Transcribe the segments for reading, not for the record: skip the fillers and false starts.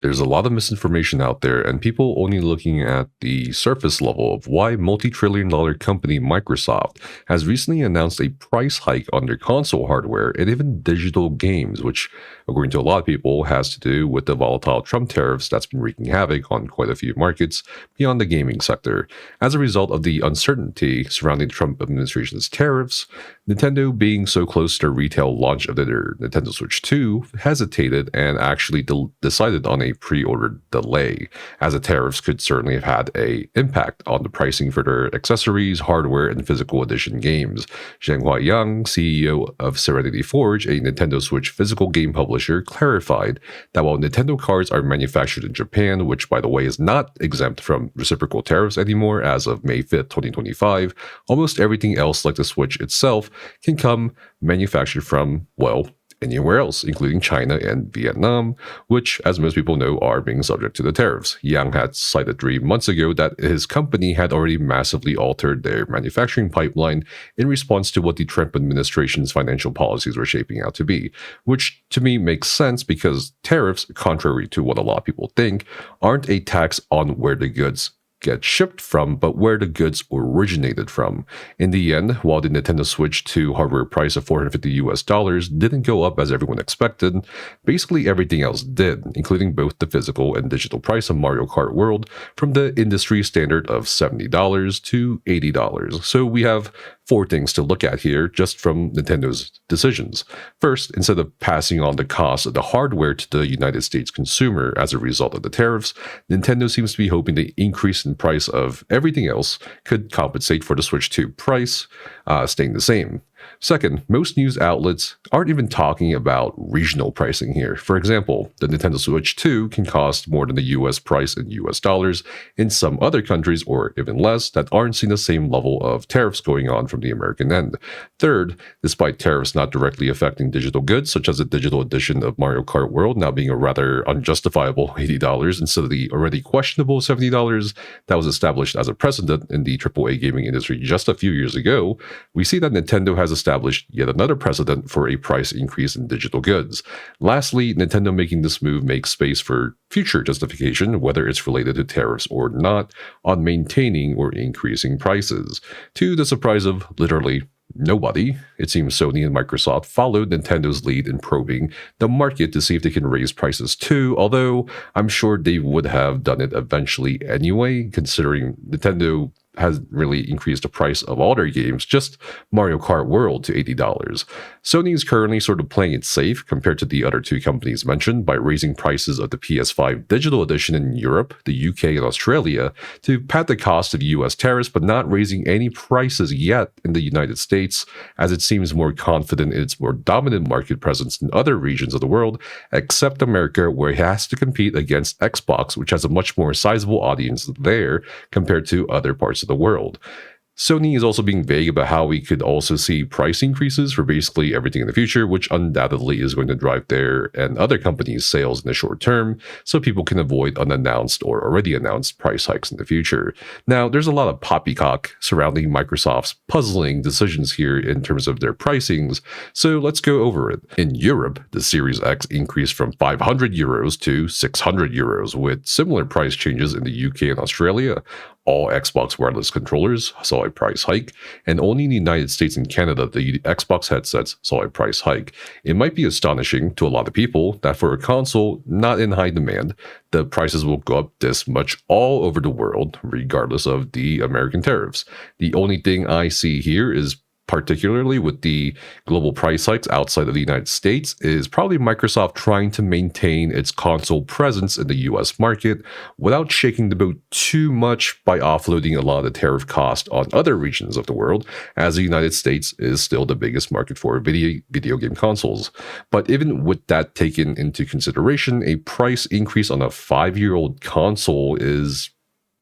There's a lot of misinformation out there, and people only looking at the surface level of why multi-trillion-dollar company Microsoft has recently announced a price hike on their console hardware and even digital games, which, according to a lot of people, has to do with the volatile Trump tariffs that's been wreaking havoc on quite a few markets beyond the gaming sector. As a result of the uncertainty surrounding the Trump administration's tariffs, Nintendo, being so close to the retail launch of their Nintendo Switch 2, hesitated and actually decided on a pre-order delay, as the tariffs could certainly have had an impact on the pricing for their accessories, hardware, and physical edition games. Zhenghua Yang, CEO of Serenity Forge, a Nintendo Switch physical game publisher, clarified that while Nintendo cards are manufactured in Japan, which by the way is not exempt from reciprocal tariffs anymore as of May 5th, 2025, almost everything else like the Switch itself can come manufactured from, well, anywhere else, including China and Vietnam, which, as most people know, are being subject to the tariffs. Yang had cited 3 months ago that his company had already massively altered their manufacturing pipeline in response to what the Trump administration's financial policies were shaping out to be, which to me makes sense because tariffs, contrary to what a lot of people think, aren't a tax on where the goods get shipped from, but where the goods originated from. In the end, while the Nintendo Switch 2 hardware price of $450 didn't go up as everyone expected, basically everything else did, including both the physical and digital price of Mario Kart World from the industry standard of $70 to $80. So we have 4 things to look at here just from Nintendo's decisions. First, instead of passing on the cost of the hardware to the United States consumer as a result of the tariffs, Nintendo seems to be hoping the increase in price of everything else could compensate for the Switch 2 price staying the same. Second, most news outlets aren't even talking about regional pricing here. For example, the Nintendo Switch 2 can cost more than the US price in US dollars in some other countries, or even less, that aren't seeing the same level of tariffs going on from the American end. Third, despite tariffs not directly affecting digital goods, such as the digital edition of Mario Kart World now being a rather unjustifiable $80 instead of the already questionable $70 that was established as a precedent in the AAA gaming industry just a few years ago, we see that Nintendo has established yet another precedent for a price increase in digital goods. Lastly, Nintendo making this move makes space for future justification, whether it's related to tariffs or not, on maintaining or increasing prices. To the surprise of literally nobody, it seems Sony and Microsoft followed Nintendo's lead in probing the market to see if they can raise prices too, although I'm sure they would have done it eventually anyway, considering Nintendo has really increased the price of all their games, just Mario Kart World to $80. Sony is currently sort of playing it safe compared to the other 2 companies mentioned by raising prices of the PS5 digital edition in Europe, the UK, and Australia to pad the cost of US tariffs, but not raising any prices yet in the United States, as it seems more confident in its more dominant market presence in other regions of the world, except America, where it has to compete against Xbox, which has a much more sizable audience there compared to other parts of the world. Sony is also being vague about how we could also see price increases for basically everything in the future, which undoubtedly is going to drive their and other companies' sales in the short term, so people can avoid unannounced or already announced price hikes in the future. Now, there's a lot of poppycock surrounding Microsoft's puzzling decisions here in terms of their pricings, so let's go over it. In Europe, the Series X increased from €500 to €600, with similar price changes in the UK and Australia. All Xbox wireless controllers saw a price hike, and only in the United States and Canada the Xbox headsets saw a price hike. It might be astonishing to a lot of people that for a console not in high demand, the prices will go up this much all over the world, regardless of the American tariffs. The only thing I see here is, particularly with the global price hikes outside of the United States, is probably Microsoft trying to maintain its console presence in the US market without shaking the boat too much by offloading a lot of the tariff cost on other regions of the world, as the United States is still the biggest market for video game consoles. But even with that taken into consideration, a price increase on a 5-year-old console is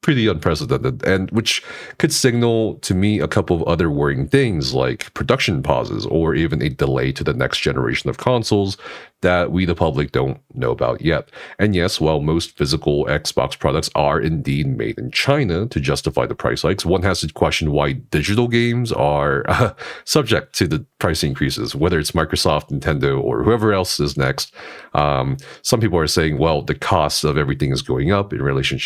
pretty unprecedented, and which could signal to me a couple of other worrying things like production pauses or even a delay to the next generation of consoles that we, the public, don't know about yet. And yes, while most physical Xbox products are indeed made in China to justify the price hikes, one has to question why digital games are subject to the price increases, whether it's Microsoft, Nintendo, or whoever else is next. Some people are saying, well, the cost of everything is going up in relation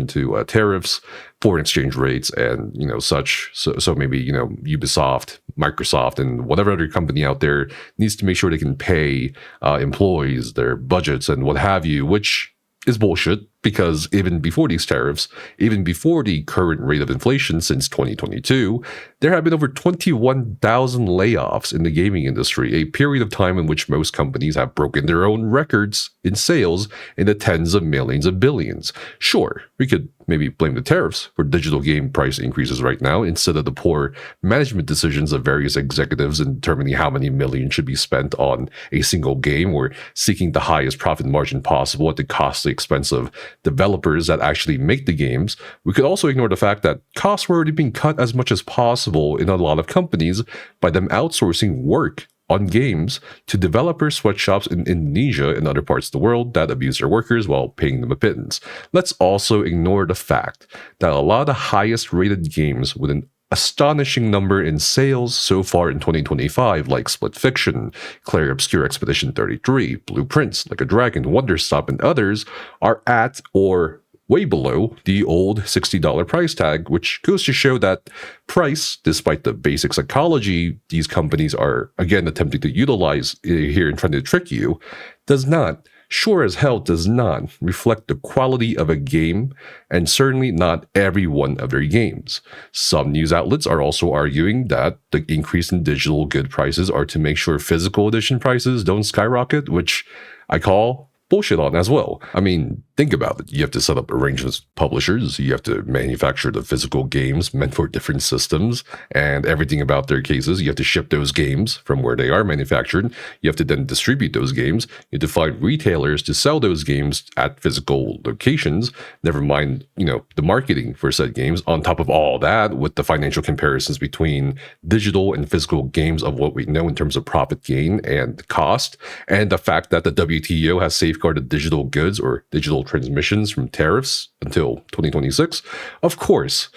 to tariffs, foreign exchange rates, and such. So maybe Ubisoft, Microsoft, and whatever other company out there needs to make sure they can pay employees their budgets and what have you, which is bullshit, because even before these tariffs, even before the current rate of inflation since 2022, there have been over 21,000 layoffs in the gaming industry, a period of time in which most companies have broken their own records in sales in the tens of millions of billions. Sure, we could maybe blame the tariffs for digital game price increases right now instead of the poor management decisions of various executives in determining how many millions should be spent on a single game or seeking the highest profit margin possible at the costly expense of developers that actually make the games. We could also ignore the fact that costs were already being cut as much as possible in a lot of companies by them outsourcing work on games to developer sweatshops in Indonesia and other parts of the world that abuse their workers while paying them a pittance. Let's also ignore the fact that a lot of the highest rated games with an astonishing number in sales so far in 2025, like Split Fiction, Clair Obscur Expedition 33, Blueprints, Like a Dragon, Wonderstop, and others, are at or way below the old $60 price tag, which goes to show that price, despite the basic psychology these companies are again attempting to utilize here and trying to trick you, does not, sure as hell does not reflect the quality of a game, and certainly not every one of their games. Some news outlets are also arguing that the increase in digital good prices are to make sure physical edition prices don't skyrocket, which I call bullshit on as well. I mean, think about it. You have to set up arrangements with publishers. You have to manufacture the physical games meant for different systems and everything about their cases. You have to ship those games from where they are manufactured. You have to then distribute those games. You have to find retailers to sell those games at physical locations. Never mind, the marketing for said games. On top of all that, with the financial comparisons between digital and physical games of what we know in terms of profit gain and cost, and the fact that the WTO has safeguarded digital goods or digital transmissions from tariffs until 2026, of course,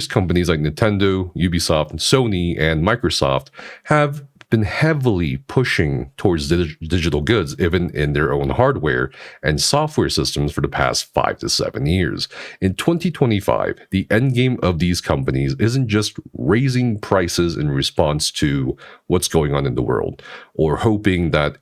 companies like Nintendo, Ubisoft, Sony, and Microsoft have been heavily pushing towards digital goods, even in their own hardware and software systems for the past 5 to 7 years. In 2025, the endgame of these companies isn't just raising prices in response to what's going on in the world, or hoping that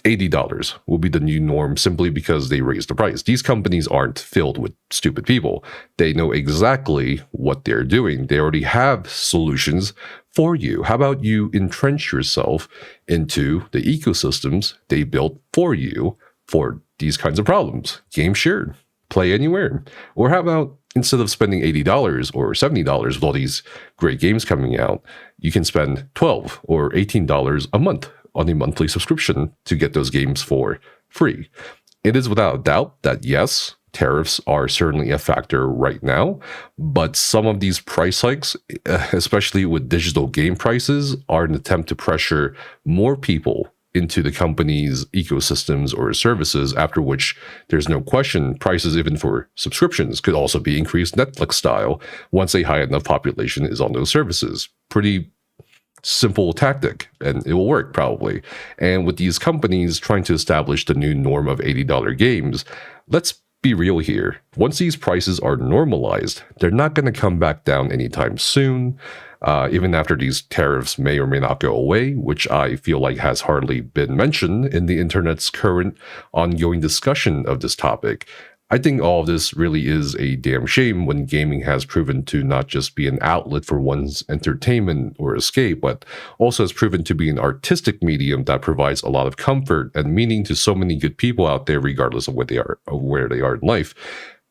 $80 will be the new norm simply because they raised the price. These companies aren't filled with stupid people. They know exactly what they're doing. They already have solutions for you. How about you entrench yourself into the ecosystems they built for you for these kinds of problems? Game shared, play anywhere. Or how about instead of spending $80 or $70 with all these great games coming out, you can spend $12 or $18 a month on a monthly subscription to get those games for free. It is without a doubt that yes, tariffs are certainly a factor right now, but some of these price hikes, especially with digital game prices, are an attempt to pressure more people into the company's ecosystems or services, after which there's no question prices even for subscriptions could also be increased Netflix style once a high enough population is on those services. Pretty simple tactic, and it will work probably. And with these companies trying to establish the new norm of $80 games, let's be real here. Once these prices are normalized, they're not going to come back down anytime soon, even after these tariffs may or may not go away, which I feel like has hardly been mentioned in the internet's current ongoing discussion of this topic. I think all of this really is a damn shame when gaming has proven to not just be an outlet for one's entertainment or escape, but also has proven to be an artistic medium that provides a lot of comfort and meaning to so many good people out there, regardless of where they are in life.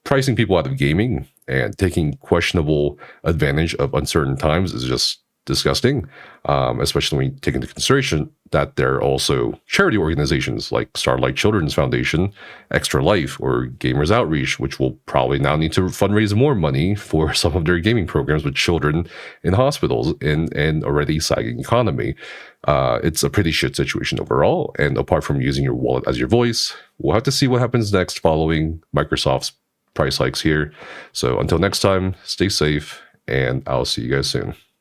Pricing people out of gaming and taking questionable advantage of uncertain times is just disgusting, especially when you take into consideration that there are also charity organizations like Starlight Children's Foundation, Extra Life, or Gamers Outreach, which will probably now need to fundraise more money for some of their gaming programs with children in hospitals in an already sagging economy. It's a pretty shit situation overall, and apart from using your wallet as your voice, we'll have to see what happens next following Microsoft's price hikes here. So until next time, stay safe, and I'll see you guys soon.